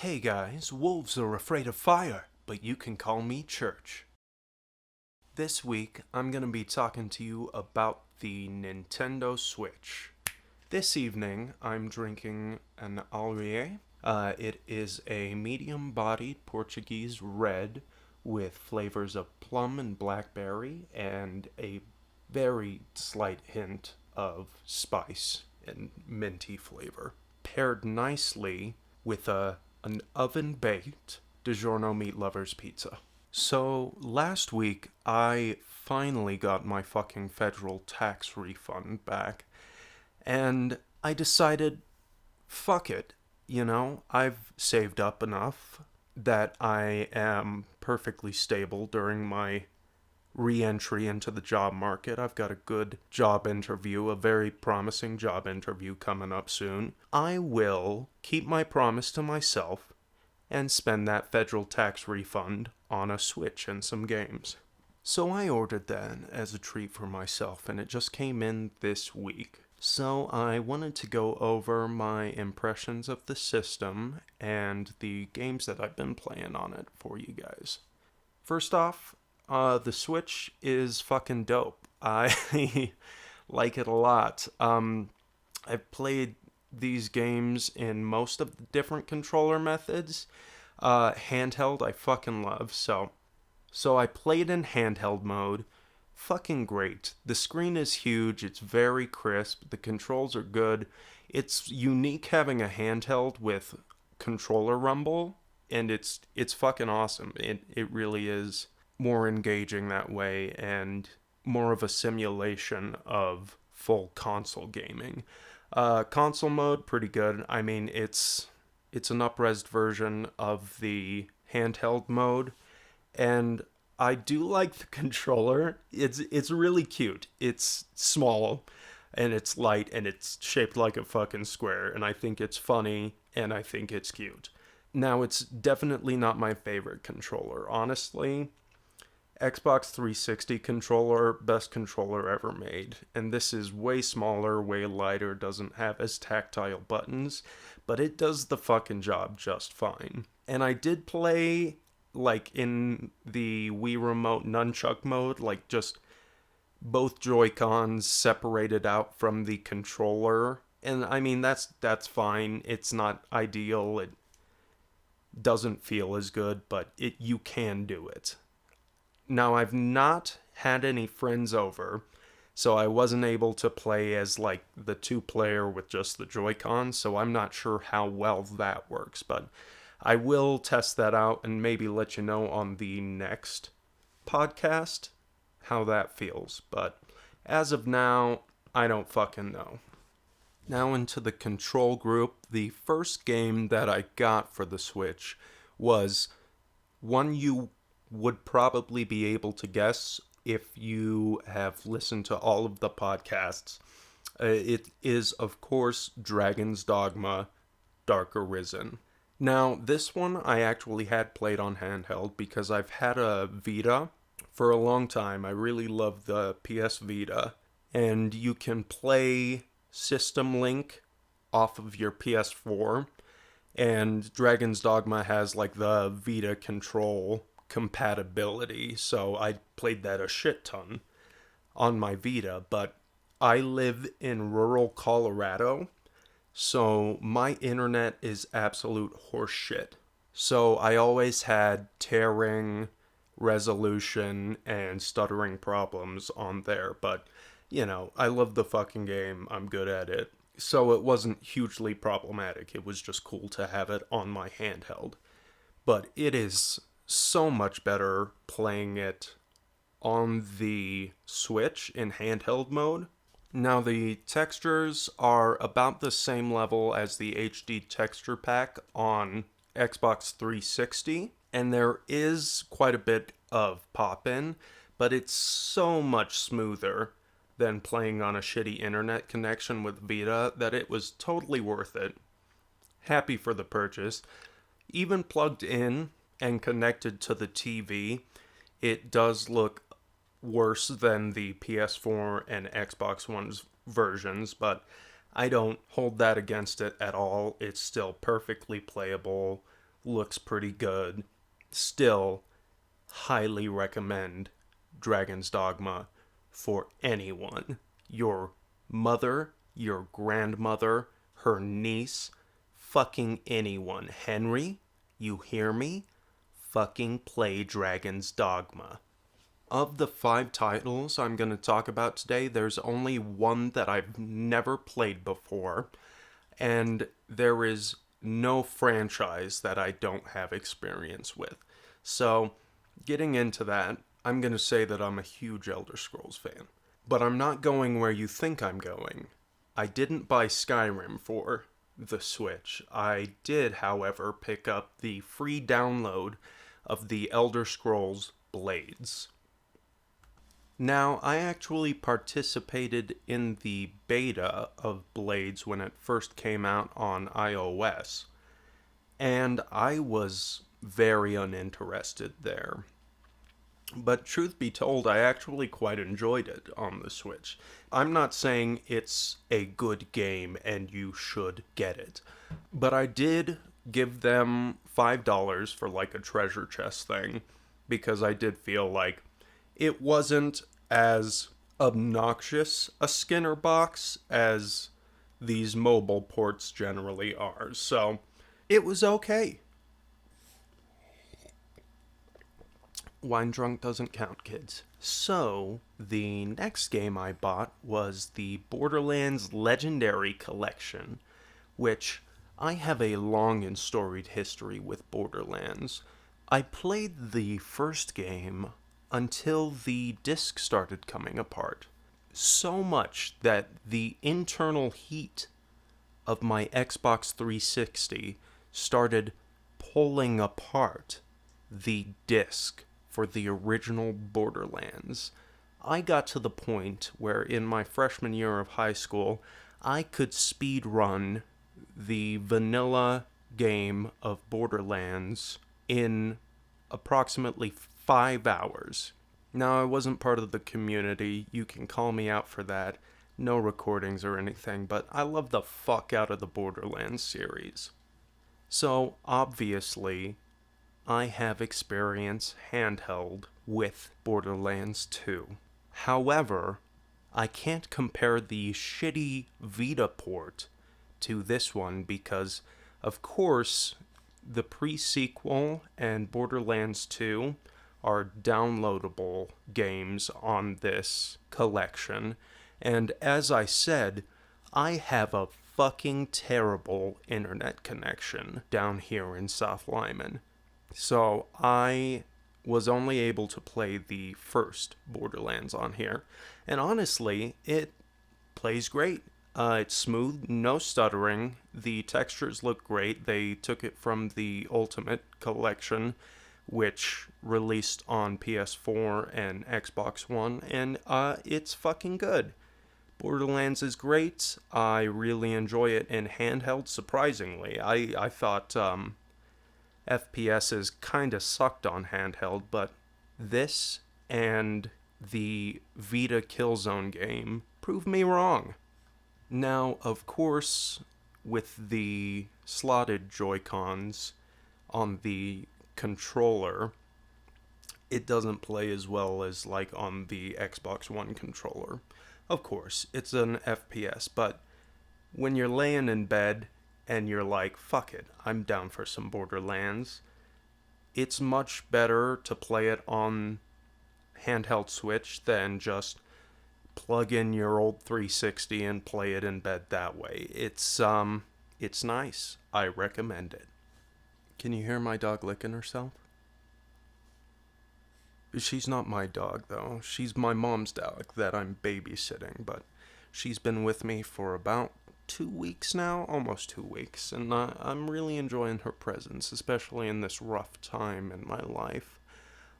Hey guys, wolves are afraid of fire, but you can call me Church. This week, I'm going to be talking to you about the Nintendo Switch. This evening, I'm drinking an Alrier. It is a medium bodied Portuguese red with flavors of plum and blackberry and a very slight hint of spice and minty flavor. Paired nicely with an oven baked DiGiorno Meat Lovers pizza. So last week, I finally got my fucking federal tax refund back, and I decided, fuck it. I've saved up enough that I am perfectly stable during my re entry into the job market. I've got a good job interview, a very promising job interview coming up soon. I will keep my promise to myself and spend that federal tax refund on a Switch and some games. So I ordered that as a treat for myself, and it just came in this week. So I wanted to go over my impressions of the system and the games that I've been playing on it for you guys. First off, the Switch is fucking dope. I like it a lot. I've played these games in most of the different controller methods. Handheld, I fucking love. So I played in handheld mode. Fucking great. The screen is huge. It's very crisp. The controls are good. It's unique having a handheld with controller rumble, and it's fucking awesome. It really is more engaging that way and more of a simulation of full console gaming. Console mode, pretty good. I mean, it's an up-resed version of the handheld mode, and I do like the controller. It's really cute. It's small, and it's light, and it's shaped like a fucking square, and I think it's funny, and I think it's cute. Now, it's definitely not my favorite controller. Honestly, Xbox 360 controller, best controller ever made. And this is way smaller, way lighter, doesn't have as tactile buttons, but it does the fucking job just fine. And I did play like in the Wii Remote nunchuck mode, like just both Joy-Cons separated out from the controller. And I mean that's fine. It's not ideal. It doesn't feel as good, but you can do it. Now, I've not had any friends over, so I wasn't able to play as like the two player with just the Joy-Con, so I'm not sure how well that works, but I will test that out and maybe let you know on the next podcast how that feels. But as of now, I don't fucking know. Now into the control group. The first game that I got for the Switch was one you would probably be able to guess if you have listened to all of the podcasts. It is, of course, Dragon's Dogma Dark Arisen. Now, this one I actually had played on handheld because I've had a Vita for a long time. I really love the PS Vita. And you can play System Link off of your PS4. And Dragon's Dogma has like the Vita control compatibility, so I played that a shit ton on my Vita, but I live in rural Colorado, so my internet is absolute horseshit. So I always had tearing, resolution, and stuttering problems on there, but I love the fucking game, I'm good at it. So it wasn't hugely problematic, it was just cool to have it on my handheld. But it is so much better playing it on the Switch in handheld mode. Now, the textures are about the same level as the HD texture pack on Xbox 360, and there is quite a bit of pop in, but it's so much smoother than playing on a shitty internet connection with Vita that it was totally worth it. Happy for the purchase. Even plugged in and connected to the TV, it does look worse than the PS4 and Xbox One's versions, but I don't hold that against it at all. It's still perfectly playable looks pretty good. Still, highly recommend Dragon's Dogma for anyone. Your mother, your grandmother, her niece, fucking anyone. Henry, you hear me? Fucking play Dragon's Dogma. Of the 5 titles I'm going to talk about today, there's only one that I've never played before, and there is no franchise that I don't have experience with. So, getting into that, I'm going to say that I'm a huge Elder Scrolls fan. But I'm not going where you think I'm going. I didn't buy Skyrim for the Switch. I did, however, pick up the free download of the Elder Scrolls Blades. Now, I actually participated in the beta of Blades when it first came out on iOS, and I was very uninterested there. But truth be told, I actually quite enjoyed it on the Switch. I'm not saying it's a good game and you should get it, but I did give them $5 for like a treasure chest thing, because I did feel like it wasn't as obnoxious a Skinner box as these mobile ports generally are. So it was okay. Wine drunk doesn't count, kids. So, the next game I bought was the Borderlands Legendary Collection, which I have a long and storied history with Borderlands. I played the first game until the disc started coming apart. So much that the internal heat of my Xbox 360 started pulling apart the disc for the original Borderlands. I got to the point where in my freshman year of high school, I could speed run the vanilla game of Borderlands in approximately 5 hours. Now, I wasn't part of the community. You can call me out for that. No recordings or anything, but I love the fuck out of the Borderlands series. So, obviously, I have experience handheld with Borderlands 2. However, I can't compare the shitty Vita port to this one because, of course, the pre-sequel and Borderlands 2 are downloadable games on this collection. And as I said, I have a fucking terrible internet connection down here in South Lyman. So I was only able to play the first Borderlands on here. And honestly, it plays great. It's smooth, no stuttering. The textures look great. They took it from the Ultimate Collection, which released on PS4 and Xbox One, and it's fucking good. Borderlands is great. I really enjoy it in handheld, surprisingly. I thought FPSs kinda sucked on handheld, but this and the Vita Killzone game proved me wrong. Now, of course, with the slotted Joy-Cons on the controller, it doesn't play as well as like on the Xbox One controller. Of course, it's an FPS, but when you're laying in bed and you're like, fuck it, I'm down for some Borderlands, it's much better to play it on handheld Switch than just plug in your old 360 and play it in bed that way. It's nice. I recommend it. Can you hear my dog licking herself? She's not my dog, though. She's my mom's dog that I'm babysitting, but she's been with me for about 2 weeks now, almost 2 weeks, and I'm really enjoying her presence, especially in this rough time in my life.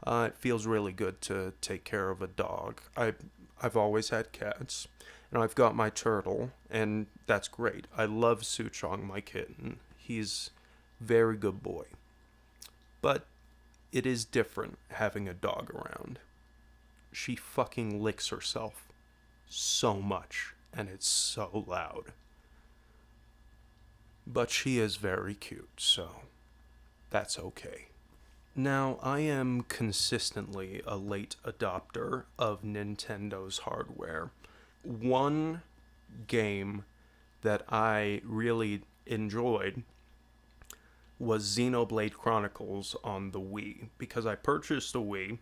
It feels really good to take care of a dog. I've always had cats, and I've got my turtle, and that's great. I love Suchong, my kitten. He's a very good boy. But it is different having a dog around. She fucking licks herself so much, and it's so loud. But she is very cute, so that's okay. Now, I am consistently a late adopter of Nintendo's hardware. One game that I really enjoyed was Xenoblade Chronicles on the Wii, because I purchased a Wii,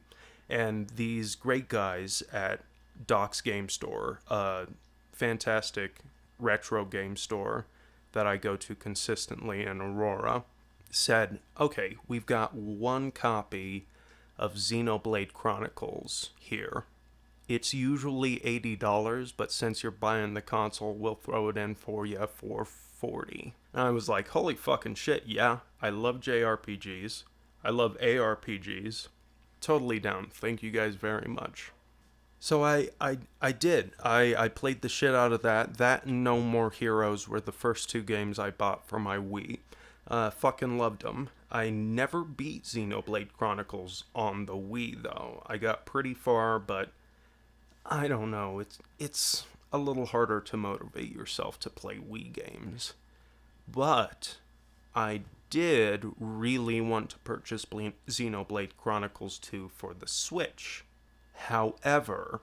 and these great guys at Doc's Game Store, a fantastic retro game store that I go to consistently in Aurora, said, okay, we've got one copy of Xenoblade Chronicles here. It's usually $80, but since you're buying the console, we'll throw it in for you for $40. And I was like, holy fucking shit, yeah, I love JRPGs. I love ARPGs. Totally down. Thank you guys very much. So I did. I played the shit out of that. That and No More Heroes were the first two games I bought for my Wii. Fucking loved them. I never beat Xenoblade Chronicles on the Wii, though. I got pretty far, but I don't know. It's a little harder to motivate yourself to play Wii games. But I did really want to purchase Xenoblade Chronicles 2 for the Switch. However,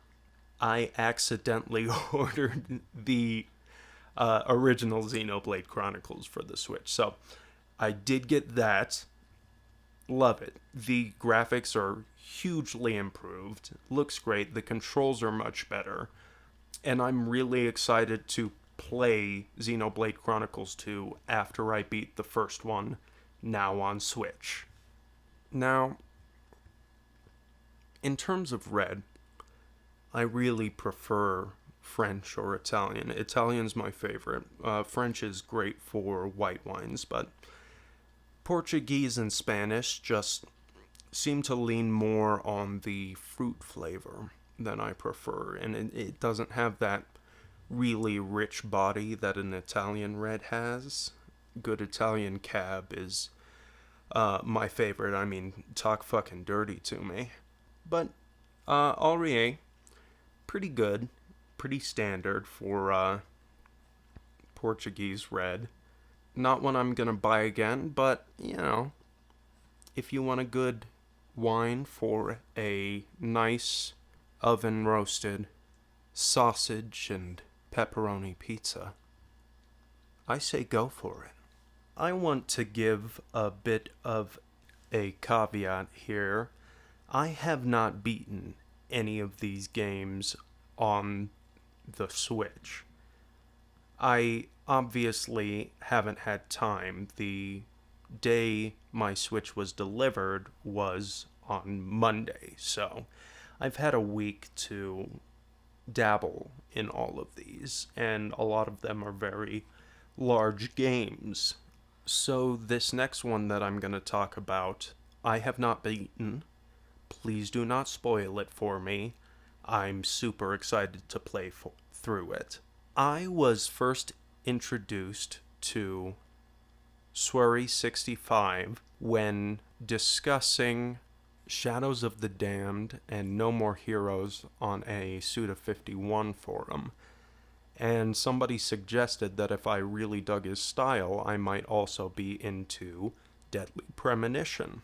I accidentally ordered the original Xenoblade Chronicles for the Switch. So I did get that. Love it. The graphics are hugely improved. Looks great. The controls are much better. And I'm really excited to play Xenoblade Chronicles 2 after I beat the first one, now on Switch. Now, in terms of red, I really prefer French or Italian. Italian's my favorite. French is great for white wines, but Portuguese and Spanish just seem to lean more on the fruit flavor than I prefer, and it doesn't have that really rich body that an Italian red has. Good Italian cab is my favorite. I mean, talk fucking dirty to me. But Aurier, pretty good, pretty standard for Portuguese red. Not one I'm gonna buy again, but you know, if you want a good wine for a nice oven roasted sausage and pepperoni pizza, I say go for it. I want to give a bit of a caveat here. I have not beaten any of these games on the Switch. I obviously haven't had time. The day my Switch was delivered was on Monday, so I've had a week to dabble in all of these, and a lot of them are very large games. So this next one that I'm going to talk about, I have not beaten. Please do not spoil it for me. I'm super excited to play through it. I was first introduced to Swery 65 when discussing Shadows of the Damned and No More Heroes on a Suda51 forum, and somebody suggested that if I really dug his style, I might also be into Deadly Premonition.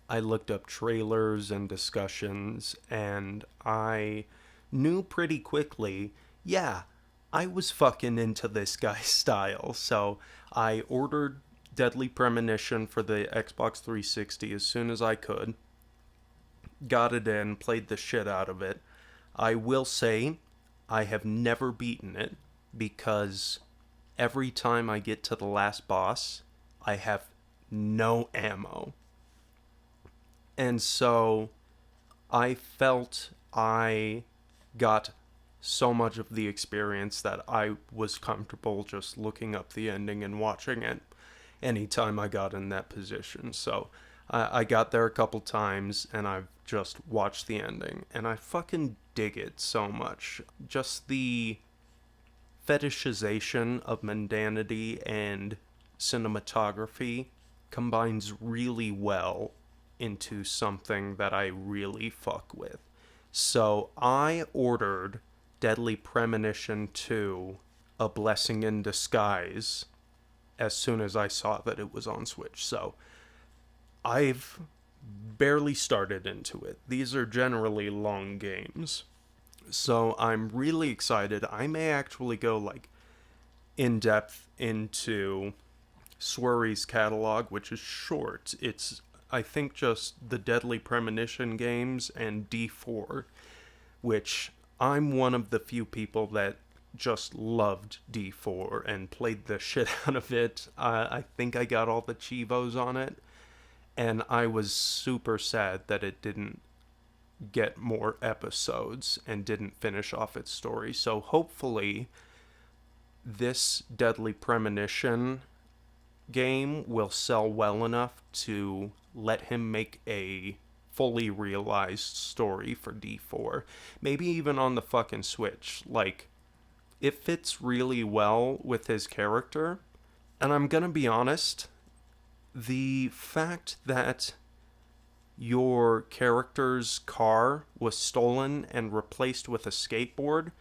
I looked up trailers and discussions, and I knew pretty quickly, yeah, I was fucking into this guy's style, so I ordered Deadly Premonition for the Xbox 360 as soon as I could. Got it in, played the shit out of it. I will say, I have never beaten it, because every time I get to the last boss, I have no ammo. And so I felt I got so much of the experience that I was comfortable just looking up the ending and watching it anytime I got in that position. So I got there a couple times, and I've just watched the ending, and I fucking dig it so much. Just the fetishization of mundanity and cinematography combines really well into something that I really fuck with. So I ordered Deadly Premonition 2, A Blessing in Disguise, as soon as I saw that it was on Switch. So I've barely started into it. These are generally long games. So I'm really excited. I may actually go like in depth into Swery's catalog, which is short. It's, I think, just the Deadly Premonition games and D4, which I'm one of the few people that just loved D4 and played the shit out of it. I think I got all the Chivos on it, and I was super sad that it didn't get more episodes and didn't finish off its story. So hopefully this Deadly Premonition game will sell well enough to let him make a fully realized story for D4. Maybe even on the fucking Switch. Like, it fits really well with his character. And I'm gonna be honest, the fact that your character's car was stolen and replaced with a skateboard,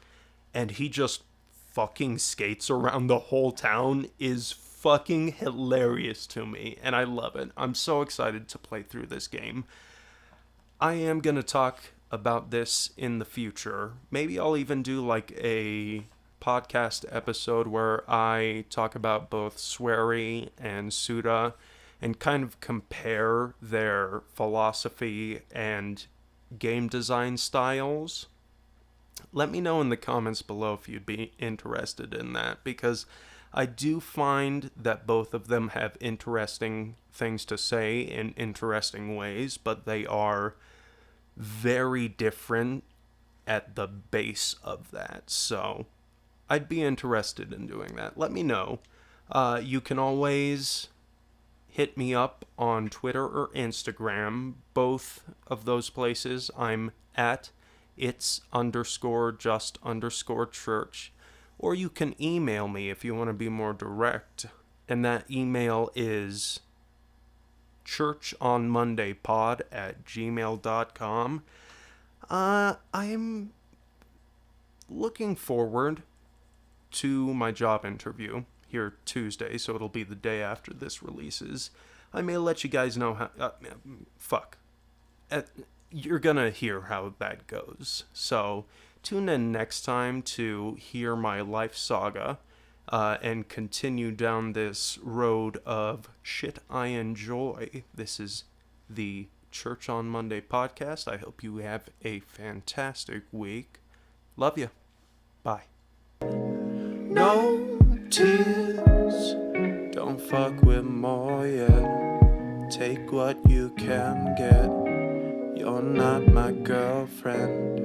and he just fucking skates around the whole town is fucking hilarious to me, and I love it. I'm so excited to play through this game. I am going to talk about this in the future. Maybe I'll even do like a podcast episode where I talk about both Swery and Suda and kind of compare their philosophy and game design styles. Let me know in the comments below if you'd be interested in that, because I do find that both of them have interesting things to say in interesting ways, but they are very different at the base of that. So I'd be interested in doing that. Let me know. You can always hit me up on Twitter or Instagram. Both of those places I'm at its_just_church. Or you can email me if you want to be more direct. And that email is churchonmondaypod@gmail.com. I'm looking forward to my job interview here Tuesday, so it'll be the day after this releases. I may let you guys know how... you're gonna hear how that goes. So tune in next time to hear my life saga and continue down this road of shit I enjoy. This is the Church on Monday podcast. I hope you have a fantastic week. Love you. Bye. No tears. Don't fuck with more yet. Take what you can get. You're not my girlfriend.